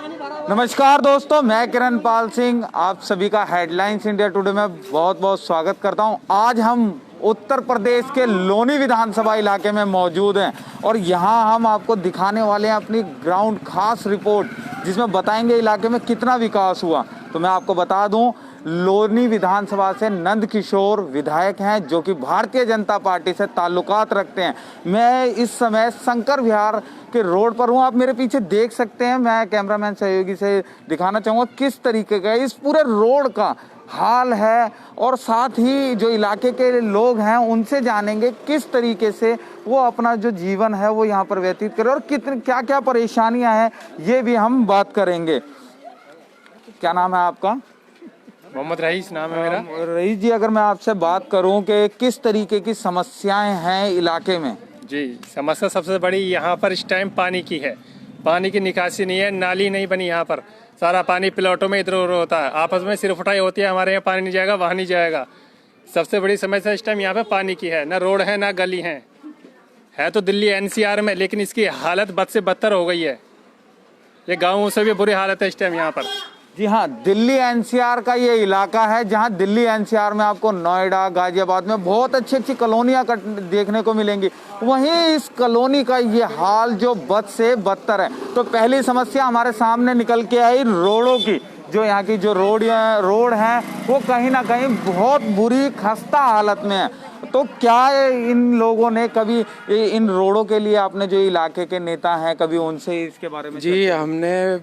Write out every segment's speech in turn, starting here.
नमस्कार दोस्तों, मैं किरण पाल सिंह आप सभी का हेडलाइंस इंडिया टुडे में बहुत बहुत स्वागत करता हूं। आज हम उत्तर प्रदेश के लोनी विधानसभा इलाके में मौजूद हैं और यहां हम आपको दिखाने वाले हैं अपनी ग्राउंड खास रिपोर्ट, जिसमें बताएंगे इलाके में कितना विकास हुआ। तो मैं आपको बता दूं, लोनी विधानसभा से नंद किशोर विधायक हैं जो कि भारतीय जनता पार्टी से ताल्लुकात रखते हैं। मैं इस समय शंकर विहार के रोड पर हूँ, आप मेरे पीछे देख सकते हैं। मैं कैमरामैन सहयोगी से दिखाना चाहूँगा किस तरीके का इस पूरे रोड का हाल है और साथ ही जो इलाके के लोग हैं उनसे जानेंगे किस तरीके से वो अपना जो जीवन है वो यहाँ पर व्यतीत करें और कितने क्या क्या परेशानियाँ हैं ये भी हम बात करेंगे। क्या नाम है आपका? मोहम्मद रईस नाम है मेरा। रईस जी, अगर मैं आपसे बात करूं कि किस तरीके की समस्याएं हैं इलाके में? जी, समस्या सबसे बड़ी यहाँ पर इस टाइम पानी की है। पानी की निकासी नहीं है, नाली नहीं बनी यहाँ पर। सारा पानी प्लॉटों में इधर उधर होता है, आपस में सिर्फ उठाई होती है। हमारे यहाँ पानी नहीं जाएगा, वहाँ नहीं जाएगा। सबसे बड़ी समस्या इस टाइम यहाँ पे पानी की है। ना रोड है ना गली है तो दिल्ली एनसीआर में, लेकिन इसकी हालत बद से बदतर हो गई है। ये गाँवों से भी बुरी हालत है इस टाइम यहाँ पर। जी हाँ, दिल्ली एनसीआर का ये इलाका है जहां दिल्ली एनसीआर में आपको नोएडा, गाजियाबाद में बहुत अच्छी अच्छी कॉलोनियां देखने को मिलेंगी। वहीं इस कॉलोनी का ये हाल जो बद से बदतर है। तो पहली समस्या हमारे सामने निकल के आई रोडों की। जो यहाँ की जो रोड है वो कहीं ना कहीं बहुत बुरी खस्ता हालत में है। तो क्या इन लोगों ने कभी इन रोडों के लिए, आपने जो इलाके के नेता हैं, कभी उनसे इसके बारे में? जी, हमने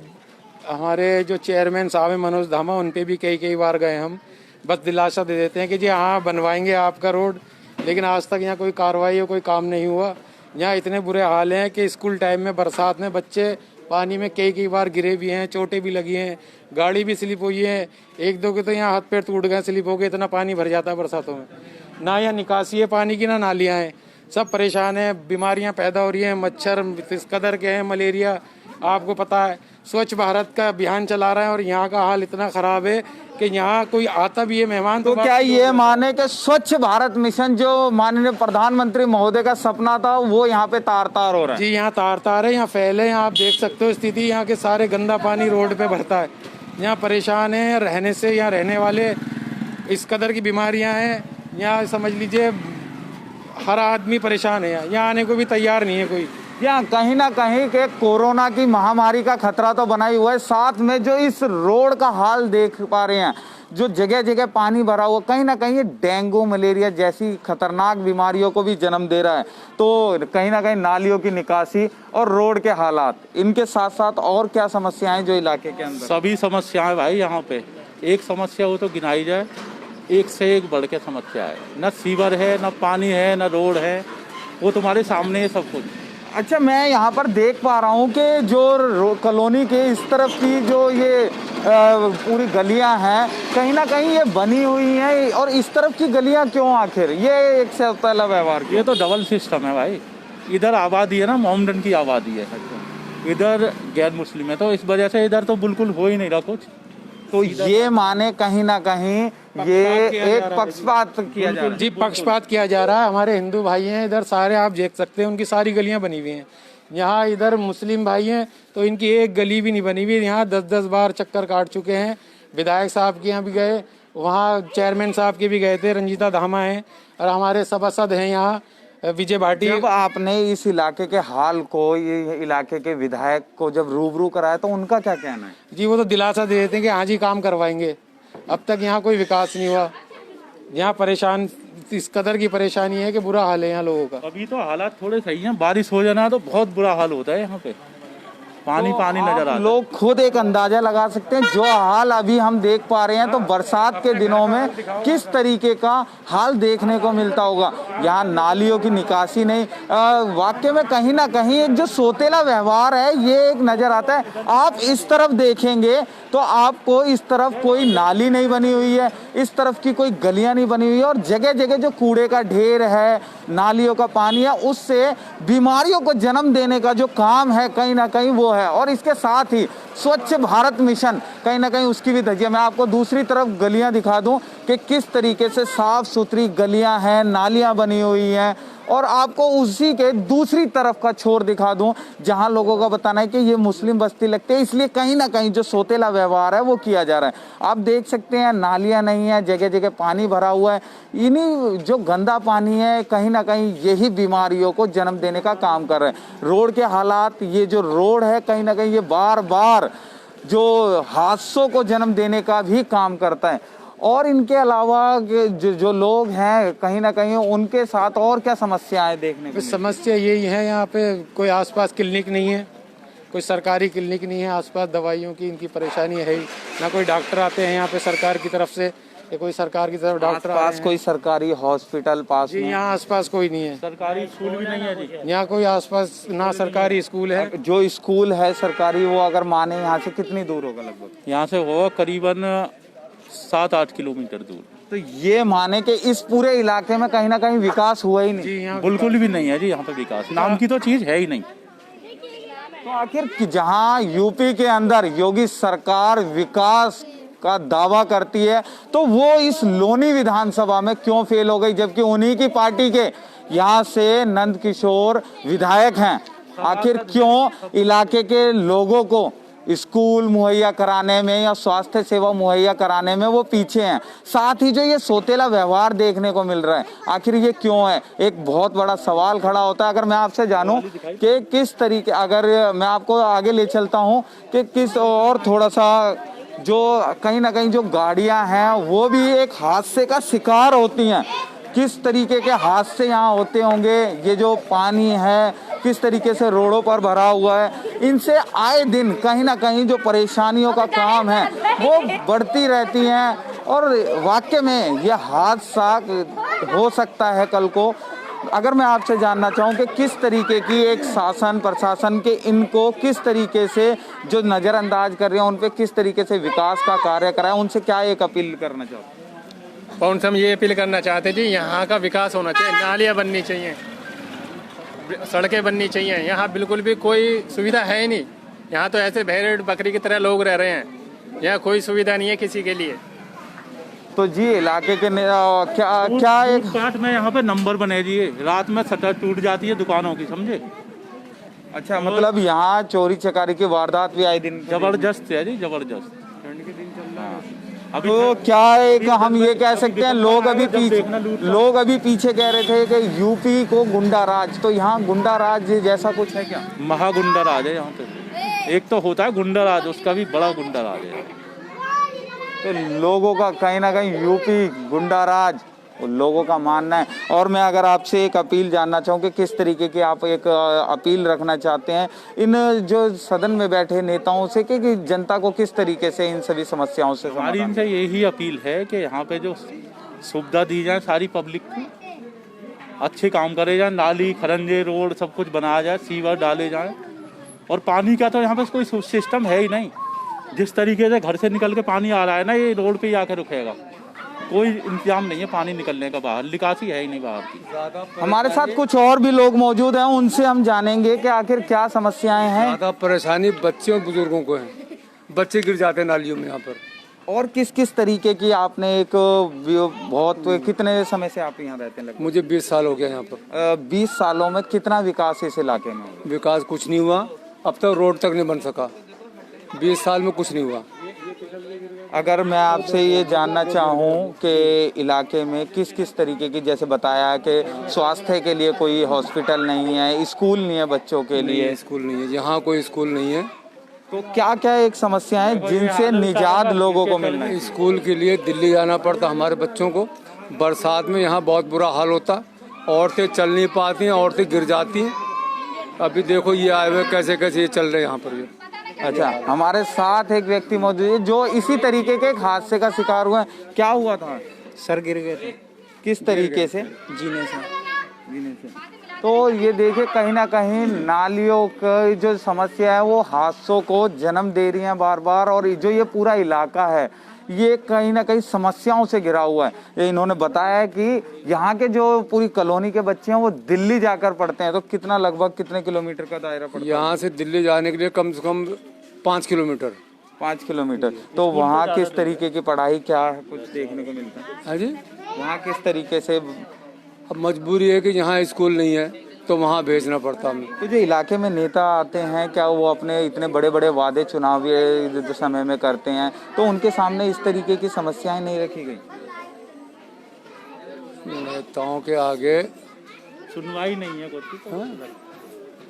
हमारे जो चेयरमैन साहब हैं मनोज धामा, उन पे भी कई बार गए। हम बस दिलासा दे देते हैं कि जी हाँ बनवाएंगे आपका रोड, लेकिन आज तक यहाँ कोई कार्रवाई या कोई काम नहीं हुआ। यहाँ इतने बुरे हाल हैं कि स्कूल टाइम में बरसात में बच्चे पानी में कई बार गिरे भी हैं, चोटें भी लगी हैं, गाड़ी भी स्लिप हुई है। एक दो के तो यहाँ हाथ पैर टूट गए, स्लिप हो गए, इतना पानी भर जाता है बरसातों में। ना यहाँ निकासी है पानी की, ना नालियाँ हैं। सब परेशान हैं, बीमारियाँ पैदा हो रही हैं, मच्छर इस कदर के हैं, मलेरिया। आपको पता है स्वच्छ भारत का अभियान चला रहा है और यहाँ का हाल इतना खराब है कि यहाँ कोई आता भी है मेहमान तो क्या ये माने कि स्वच्छ भारत मिशन जो माननीय प्रधानमंत्री महोदय का सपना था वो यहाँ पे तार तार हो रहा है? जी, यहाँ तार है। यहाँ फैले, यहाँ आप देख सकते हो स्थिति। यहाँ के सारे गंदा पानी रोड पे भरता है। यहाँ परेशान है रहने से, यहाँ रहने वाले इस कदर की बीमारियाँ हैं। यहाँ समझ लीजिए हर आदमी परेशान है। यहाँ आने को भी तैयार नहीं है कोई। यहाँ कहीं ना कहीं के कोरोना की महामारी का खतरा तो बना ही हुआ है, साथ में जो इस रोड का हाल देख पा रहे हैं, जो जगह जगह पानी भरा हुआ, कहीं ना कहीं ये डेंगू मलेरिया जैसी खतरनाक बीमारियों को भी जन्म दे रहा है। तो कहीं ना कहीं नालियों की निकासी और रोड के हालात, इनके साथ साथ और क्या समस्याएं जो इलाके के अंदर? सभी समस्याएं भाई, यहाँ पे एक समस्या हो तो गिनाई जाए, एक से एक बढ़ के समस्या है। न सीवर है, न पानी है, न रोड है, वो तुम्हारे सामने है सब कुछ। अच्छा, मैं यहाँ पर देख पा रहा हूँ कि जो कॉलोनी के इस तरफ की जो ये पूरी गलियाँ हैं, कहीं ना कहीं ये बनी हुई हैं, और इस तरफ की गलियाँ क्यों आखिर? ये एक से पहला व्यवहार, ये तो डबल सिस्टम है भाई। इधर आबादी है ना, मोमडन की आबादी है, इधर गैर मुस्लिम है, तो इस वजह से इधर तो बिल्कुल हो ही नहीं रहा कुछ। तो ये माने कहीं ना कहीं ये एक पक्षपात किया जा रहा है। जी, पक्षपात किया जा रहा है। हमारे हिंदू भाई हैं इधर सारे, आप देख सकते हैं उनकी सारी गलियां बनी हुई हैं। यहाँ इधर मुस्लिम भाई हैं तो इनकी एक गली भी नहीं बनी हुई। यहाँ 10-10 बार चक्कर काट चुके हैं। विधायक साहब के यहाँ भी गए, वहाँ चेयरमैन साहब के भी गए थे, रंजीता धामा हैं, और हमारे सभासद हैं यहाँ विजय भाटी। जब आपने इस इलाके के हाल को, ये इलाके के विधायक को जब रूबरू कराया तो उनका क्या कहना है? जी, वो तो दिलासा दे देते हैं कि आज ही काम करवाएंगे। अब तक यहाँ कोई विकास नहीं हुआ। यहाँ परेशान, इस कदर की परेशानी है कि बुरा हाल है यहाँ लोगों का। अभी तो हालात थोड़े सही हैं, बारिश हो जाना तो बहुत बुरा हाल होता है यहाँ पे, पानी तो पानी नजर आता है। लोग खुद एक अंदाजा लगा सकते हैं जो हाल अभी हम देख पा रहे हैं, तो बरसात के दिनों में किस तरीके का हाल देखने को मिलता होगा। यहाँ नालियों की निकासी नहीं, वाकई में कहीं ना कहीं एक जो सोतेला व्यवहार है ये एक नजर आता है। आप इस तरफ देखेंगे तो आपको इस तरफ कोई नाली नहीं बनी हुई है, इस तरफ की कोई गलियां नहीं बनी हुई है, और जगह जगह जो कूड़े का ढेर है, नालियों का पानी है, उससे बीमारियों को जन्म देने का जो काम है कहीं ना कहीं वो है। और इसके साथ ही स्वच्छ भारत मिशन कहीं ना कहीं उसकी भी धज्जियां। मैं आपको दूसरी तरफ गलियां दिखा दूं कि किस तरीके से साफ सुथरी गलियां हैं, नालियां बनी हुई हैं, और आपको उसी के दूसरी तरफ का छोर दिखा दूं जहां लोगों का बताना है कि ये मुस्लिम बस्ती लगती है, इसलिए कहीं ना कहीं जो सोतेला व्यवहार है वो किया जा रहा है। आप देख सकते हैं नालियां नहीं है, जगह जगह पानी भरा हुआ है। इन्हीं जो गंदा पानी है कहीं ना कहीं यही बीमारियों को जन्म देने का काम कर रहे हैं। रोड के हालात, ये जो रोड है कहीं ना कहीं ये बार बार जो हादसों को जन्म देने का भी काम करता है। और इनके अलावा जो लोग हैं कहीं ना कहीं उनके साथ और क्या समस्याएं देखने को? समस्या यही है, यहाँ पे कोई आसपास क्लिनिक नहीं है, कोई सरकारी क्लिनिक नहीं है आसपास, दवाइयों की इनकी परेशानी है ही ना, कोई डॉक्टर आते हैं यहाँ पे सरकार की तरफ से, या कोई सरकार की तरफ डॉक्टर पास कोई सरकारी हॉस्पिटल पास जी? यहाँ आसपास कोई नहीं है, सरकारी स्कूल भी नहीं है जी यहाँ कोई आसपास ना सरकारी स्कूल है। जो स्कूल है सरकारी वो अगर माने यहाँ से कितनी दूर होगा? लगभग यहाँ से होगा करीबन 7-8 किलोमीटर दूर। तो ये माने कि इस पूरे इलाके में कहीं ना कहीं विकास हुआ ही नहीं। जी यहाँ बिल्कुल भी नहीं है जी, यहाँ पे विकास नाम की तो चीज है ही नहीं। तो आखिर जहां यूपी के अंदर योगी सरकार विकास का दावा करती है तो वो इस लोनी विधानसभा में क्यों फेल हो गई, जबकि उन्हीं की पार्टी के यहाँ से नंद किशोर विधायक हैं? आखिर क्यों इलाके के लोगों को स्कूल मुहैया कराने में या स्वास्थ्य सेवा मुहैया कराने में वो पीछे हैं? साथ ही जो ये सोतेला व्यवहार देखने को मिल रहा है आखिर ये क्यों है? एक बहुत बड़ा सवाल खड़ा होता है। अगर मैं आपसे जानूं कि किस तरीके, अगर मैं आपको आगे ले चलता हूं कि किस और थोड़ा सा जो कहीं ना कहीं जो गाड़ियां हैं वो भी एक हादसे का शिकार होती हैं, किस तरीके के हादसे यहाँ होते होंगे, ये जो पानी है किस तरीके से रोडों पर भरा हुआ है, इनसे आए दिन कहीं ना कहीं जो परेशानियों का काम है वो बढ़ती रहती हैं और वाकई में ये हादसा हो सकता है कल को। अगर मैं आपसे जानना चाहूँ कि किस तरीके की एक शासन प्रशासन के इनको किस तरीके से जो नज़रअंदाज कर रहे हैं उन पे किस तरीके से विकास का कार्य कराएं, उनसे क्या एक अपील करना चाहते हैं? कौन सा हम ये अपील करना चाहते जी, यहाँ का विकास होना चाहिए, नालियाँ बननी चाहिए, सड़कें बननी चाहिए। यहाँ बिल्कुल भी कोई सुविधा है ही नहीं। यहाँ तो ऐसे भेड़ बकरी की तरह लोग रह रहे हैं, यहाँ कोई सुविधा नहीं है किसी के लिए। तो जी इलाके के क्या एक काट में यहाँ पे नंबर बने जी, रात में शटर टूट जाती है दुकानों की, समझे? अच्छा, मतलब यहाँ चोरी चकारी की वारदात भी आए दिन जबरदस्त है जी, जबरदस्त। ठंड के दिन चल रहा है अभी। तो क्या एक हम ये कह सकते हैं, लोग अभी पीछे कह रहे थे कि यूपी को गुंडा राज, तो यहाँ गुंडा राज जैसा कुछ है क्या? महागुंडा राज है यहाँ पे। एक तो होता है गुंडा राज, उसका भी बड़ा गुंडा राज है। तो लोगों का कहीं ना कहीं यूपी गुंडा राज लोगों का मानना है। और मैं अगर आपसे एक अपील जानना चाहूँ कि किस तरीके की आप एक अपील रखना चाहते हैं इन जो सदन में बैठे नेताओं से कि जनता को किस तरीके से इन सभी समस्याओं से हमारी इनसे यही अपील है कि यहाँ पे जो सुविधा दी जाए सारी पब्लिक को, अच्छे काम करे जाए, नाली खरंजे रोड सब कुछ बनाया जाए, सीवर डाले जाए। और पानी का तो यहाँ पे कोई सिस्टम है ही नहीं। जिस तरीके से घर से निकल के पानी आ रहा है ना, ये रोड पे ही आकर रुकेगा। कोई इंतजाम नहीं है पानी निकलने का, बाहर निकासी है ही नहीं बाहर की। हमारे साथ कुछ और भी लोग मौजूद हैं, उनसे हम जानेंगे कि आखिर क्या समस्याएं हैं। ज़्यादा परेशानी बच्चे और बुजुर्गों को है, बच्चे गिर जाते हैं नालियों में यहाँ पर। और किस किस तरीके की आपने एक बहुत कितने समय से आप यहाँ रहते हैं? मुझे 20 साल हो गया यहाँ पर। 20 सालों में कितना विकास इस इलाके में हुआ? विकास कुछ नहीं हुआ, अब तक रोड तक नहीं बन सका। 20 साल में कुछ नहीं हुआ। अगर मैं आपसे ये जानना चाहूँ कि इलाके में किस किस तरीके की, जैसे बताया कि स्वास्थ्य के लिए कोई हॉस्पिटल नहीं है, स्कूल नहीं है बच्चों के लिए, स्कूल नहीं है यहाँ, कोई स्कूल नहीं है। तो क्या क्या एक समस्याएं जिनसे निजात लोगों को मिलना है? स्कूल के लिए दिल्ली जाना पड़ता हमारे बच्चों को। बरसात में यहाँ बहुत बुरा हाल होता, औरतें चल नहीं पाती हैं, औरतें गिर जाती हैं। अभी देखो ये आए हुए कैसे कैसे ये चल रहे हैं यहाँ पर। ये अच्छा, हमारे साथ एक व्यक्ति मौजूद है जो इसी तरीके के एक हादसे का शिकार हुआ है। क्या हुआ था? सर गिर गए थे। किस तरीके से? जीने से। तो ये देखिए कहीं ना कहीं नालियों की जो समस्या है वो हादसों को जन्म दे रही है बार बार, और जो ये पूरा इलाका है ये कहीं ना कहीं समस्याओं से घिरा हुआ है। ये इन्होंने बताया है कि यहाँ के जो पूरी कॉलोनी के बच्चे हैं वो दिल्ली जाकर पढ़ते हैं। तो कितना, लगभग कितने किलोमीटर का दायरा पड़ता है? यहाँ से दिल्ली जाने के लिए कम से कम 5 किलोमीटर। 5 किलोमीटर। तो वहाँ किस तरीके की पढ़ाई, क्या कुछ देखने को मिलता है? हाँ जी, वहाँ किस तरीके से अब मजबूरी है कि यहाँ स्कूल नहीं है तो वहाँ भेजना पड़ता हमें। तो जो इलाके में नेता आते हैं, क्या वो अपने इतने बड़े बड़े वादे चुनावी जो समय में करते हैं, तो उनके सामने इस तरीके की समस्याएं नहीं रखी गई? नेताओं के आगे सुनवाई नहीं है कुछ तो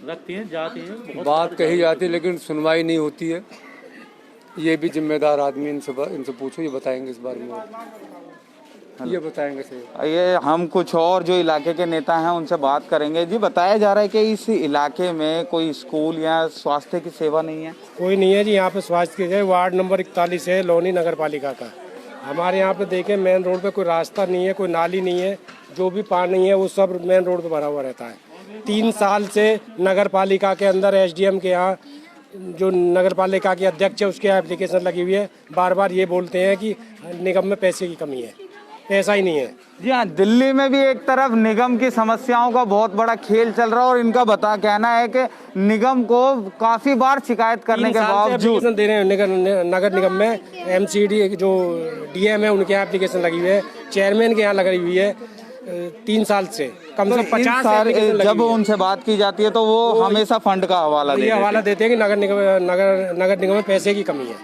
रखती हैं, जाती है, बहुत बात कही जाती है लेकिन सुनवाई नहीं होती है। ये भी जिम्मेदार आदमी, इनसे पूछो, ये बताएंगे इस बारे में, ये बताएंगे सही। ये हम कुछ और जो इलाके के नेता हैं उनसे बात करेंगे। जी, बताया जा रहा है कि इस इलाके में कोई स्कूल या स्वास्थ्य की सेवा नहीं है? कोई नहीं है जी यहाँ पे। स्वास्थ्य की वार्ड नंबर 41 है लोनी नगर पालिका का। हमारे यहाँ पे देखें मेन रोड पे कोई रास्ता नहीं है, कोई नाली नहीं है, जो भी पानी है वो सब मेन रोड पे भरा हुआ रहता है। 3 साल से नगर पालिका के अंदर एसडीएम के यहाँ जो नगर पालिका के अध्यक्ष है उसके एप्लीकेशन लगी हुई है। बार बार ये बोलते हैं कि निगम में पैसे की कमी है, पैसा ही नहीं है। जी हाँ, दिल्ली में भी एक तरफ निगम की समस्याओं का बहुत बड़ा खेल चल रहा है और इनका कहना है कि निगम को काफी बार शिकायत करने के बावजूद दे रहे हैं। नगर निगम में एमसीडी जो डीएम है उनके यहाँ एप्लीकेशन लगी हुई है, चेयरमैन के यहाँ लगी हुई है 3 साल से कम से कम 50 साल। जब उनसे बात की जाती है तो वो हमेशा फंड का हवाला देते हैं कि नगर निगम में पैसे की कमी है।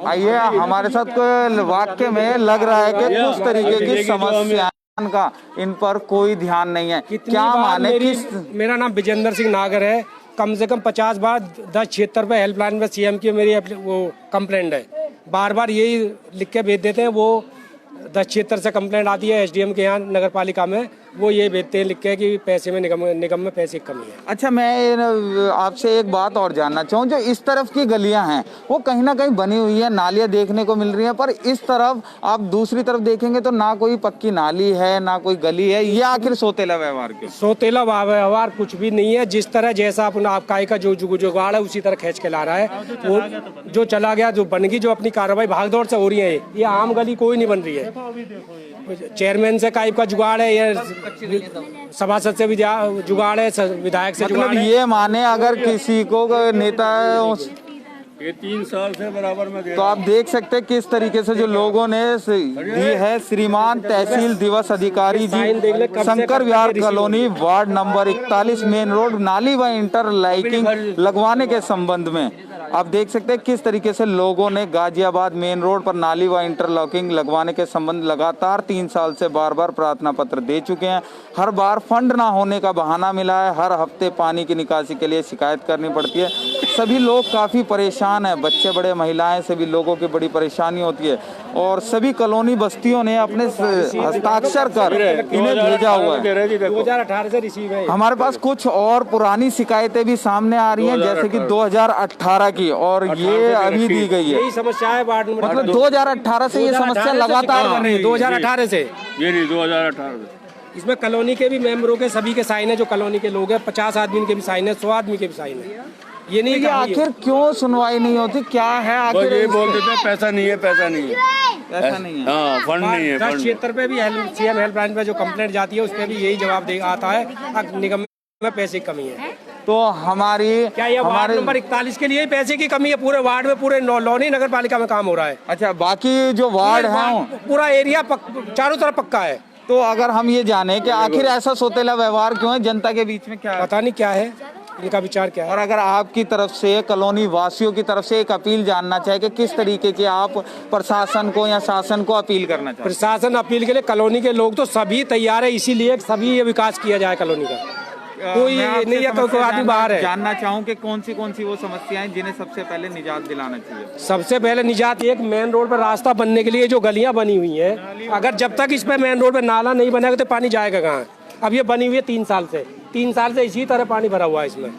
आइए, हमारे साथ कोई वाक्य में लग रहा है कि कुछ तरीके की समस्या का इन पर कोई ध्यान नहीं है। क्या माने? मेरा नाम विजेंद्र सिंह नागर है। कम से कम 50 बार 10 76 पे हेल्पलाइन में सीएम की मेरी वो कंप्लेंट है। बार बार यही लिख के भेज देते हैं। वो 10 76 से कंप्लेंट आती है एसडीएम के यहाँ नगर पालिका में, वो ये भेजते हैं लिख के कि पैसे में निगम में पैसे की कमी है। अच्छा, मैं आपसे एक बात और जानना चाहूँ। जो इस तरफ की गलियां हैं वो कहीं ना कहीं बनी हुई है, नालियां देखने को मिल रही हैं, पर इस तरफ आप दूसरी तरफ देखेंगे तो ना कोई पक्की नाली है ना कोई गली है। ये आखिर सोतेला व्यवहार क्यों? सोतेला व्यवहार कुछ भी नहीं है। जिस तरह जैसा अपना आपका का जो जुगाड़ है उसी तरह खींच के ला रहा है। वो जो चला गया, जो बन गई, जो अपनी कार्रवाई भागदौड़ से हो रही है, ये आम गली कोई नहीं बन रही है। चेयरमैन से काइब का जुगाड़ है या सभासद से भी जुगाड़ है, विधायक से जुगाड़ है। ये माने अगर किसी को नेता ये 3 साल से बराबर में तो आप देख सकते हैं किस तरीके से जो लोगों ने दी है। श्रीमान तहसील दिवस अधिकारी ji, Shankar Vihar colony ward number 41 main road नाली व इंटरलाइकिंग लगवाने के संबंध में आप देख सकते हैं किस तरीके से लोगों ने गाजियाबाद मेन रोड पर नाली व इंटरलॉकिंग लगवाने के संबंध लगातार 3 साल से बार बार प्रार्थना पत्र दे चुके हैं। हर बार फंड ना होने का बहाना मिला है। हर हफ्ते पानी की निकासी के लिए शिकायत करनी पड़ती है। सभी लोग काफ़ी परेशान हैं, बच्चे बड़े महिलाएं, सभी लोगों की बड़ी परेशानी होती है और सभी कॉलोनी बस्तियों ने अपने हस्ताक्षर कर इन्हें भेजा हुआ है। 2018 से रिसीव है। हमारे पास कुछ और पुरानी शिकायतें भी सामने आ रही हैं, जैसे कि 2018 की, और ये अभी दी गई है। यही समस्या है वार्ड नंबर, मतलब 2018 से ये समस्या लगातार बन रही है। 2018 से ये नहीं 2018 इसमें कॉलोनी के भी मेंबरों के सभी के साइन है। जो कॉलोनी के लोग हैं 50 आदमी के भी साइन है, 100 आदमी के भी साइन है। ये नहीं कि आखिर क्यों सुनवाई नहीं होती? क्या है आखिर? ये बोलते थे पैसा नहीं है, पैसा नहीं है, ऐसा नहीं है। हाँ, फंड नहीं है। 10 76 पे भी सीएम हेल्पलाइन पे जो कंप्लेंट जाती है उस पर भी यही जवाब आता है निगम में पैसे की कमी है। तो हमारी क्या ये वार्ड नंबर 41 के लिए पैसे की कमी है? पूरे वार्ड में, पूरे लोनी नगर पालिका में काम हो रहा है। अच्छा, बाकी जो वार्ड है पूरा एरिया चारों तरफ पक्का है। तो अगर हम ये जाने कि आखिर ऐसा सोतेला व्यवहार क्यों है, जनता के बीच में क्या है? पता नहीं क्या है, इनका विचार क्या है। और अगर आपकी तरफ से, कॉलोनी वासियों की तरफ से एक अपील जानना चाहे कि किस तरीके की आप प्रशासन को या शासन को अपील करना चाहते? प्रशासन अपील के लिए कॉलोनी के लोग तो सभी तैयार है, इसीलिए सभी ये विकास किया जाए कॉलोनी का। कोई नहीं है, कोई आदमी बाहर है। जानना चाहूँ कि कौन सी वो समस्याएं जिन्हें सबसे पहले निजात दिलाना चाहिए? सबसे पहले निजात एक मेन रोड पर रास्ता बनने के लिए जो गलियां बनी हुई हैं, अगर जब तक इस पे मेन रोड पे नाला नहीं बनेगा तो पानी जाएगा कहाँ? अब ये बनी हुई है 3 साल से, 3 साल से इसी तरह पानी भरा हुआ है। इसमें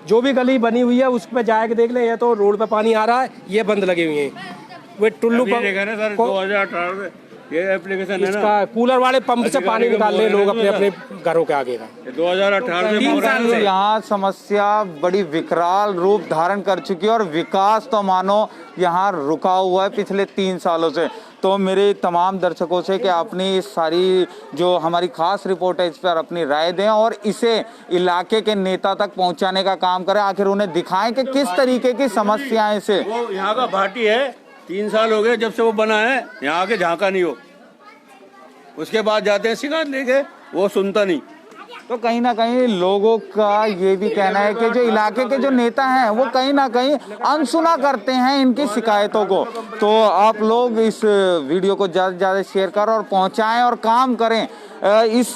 जो भी गली बनी हुई है उस पर जाके देख ले, ये तो रोड पे पानी आ रहा है, ये बंद लगे हुए हैं। वे टुल्लू 2018 में ये एप्लीकेशन है ना, कूलर वाले पंप से पानी निकाल रहे लोग अपने अपने घरों के आगे का। 2018 से यहाँ समस्या बड़ी विकराल रूप धारण कर चुकी है और विकास तो मानो यहाँ रुका हुआ है पिछले 3 सालों से। तो मेरे तमाम दर्शकों से कि अपनी इस सारी जो हमारी खास रिपोर्ट है इस पर अपनी राय दें और इसे इलाके के नेता तक पहुँचाने का काम करें। आखिर उन्हें दिखाएं कि किस तरीके की समस्याएं से। वो यहाँ का भाटी है, 3 साल हो गए जब से वो बना है, यहाँ आके झांका नहीं हो। उसके बाद जाते हैं शिकायत लेके, वो सुनता नहीं। तो कहीं ना कहीं लोगों का ये भी कहना है कि जो इलाके के जो नेता हैं वो कहीं ना कहीं अनसुना करते हैं इनकी शिकायतों को। तो आप लोग इस वीडियो को ज़्यादा से ज़्यादा शेयर कर और पहुंचाएं और काम करें, इस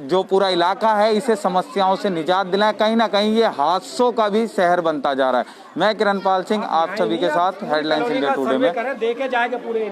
जो पूरा इलाका है इसे समस्याओं से निजात दिलाएं। कहीं ना कहीं ये हादसों का भी शहर बनता जा रहा है। मैं किरणपाल सिंह आप सभी के साथ हेडलाइंस इंडिया टुडे में। देखे जाएगा पूरे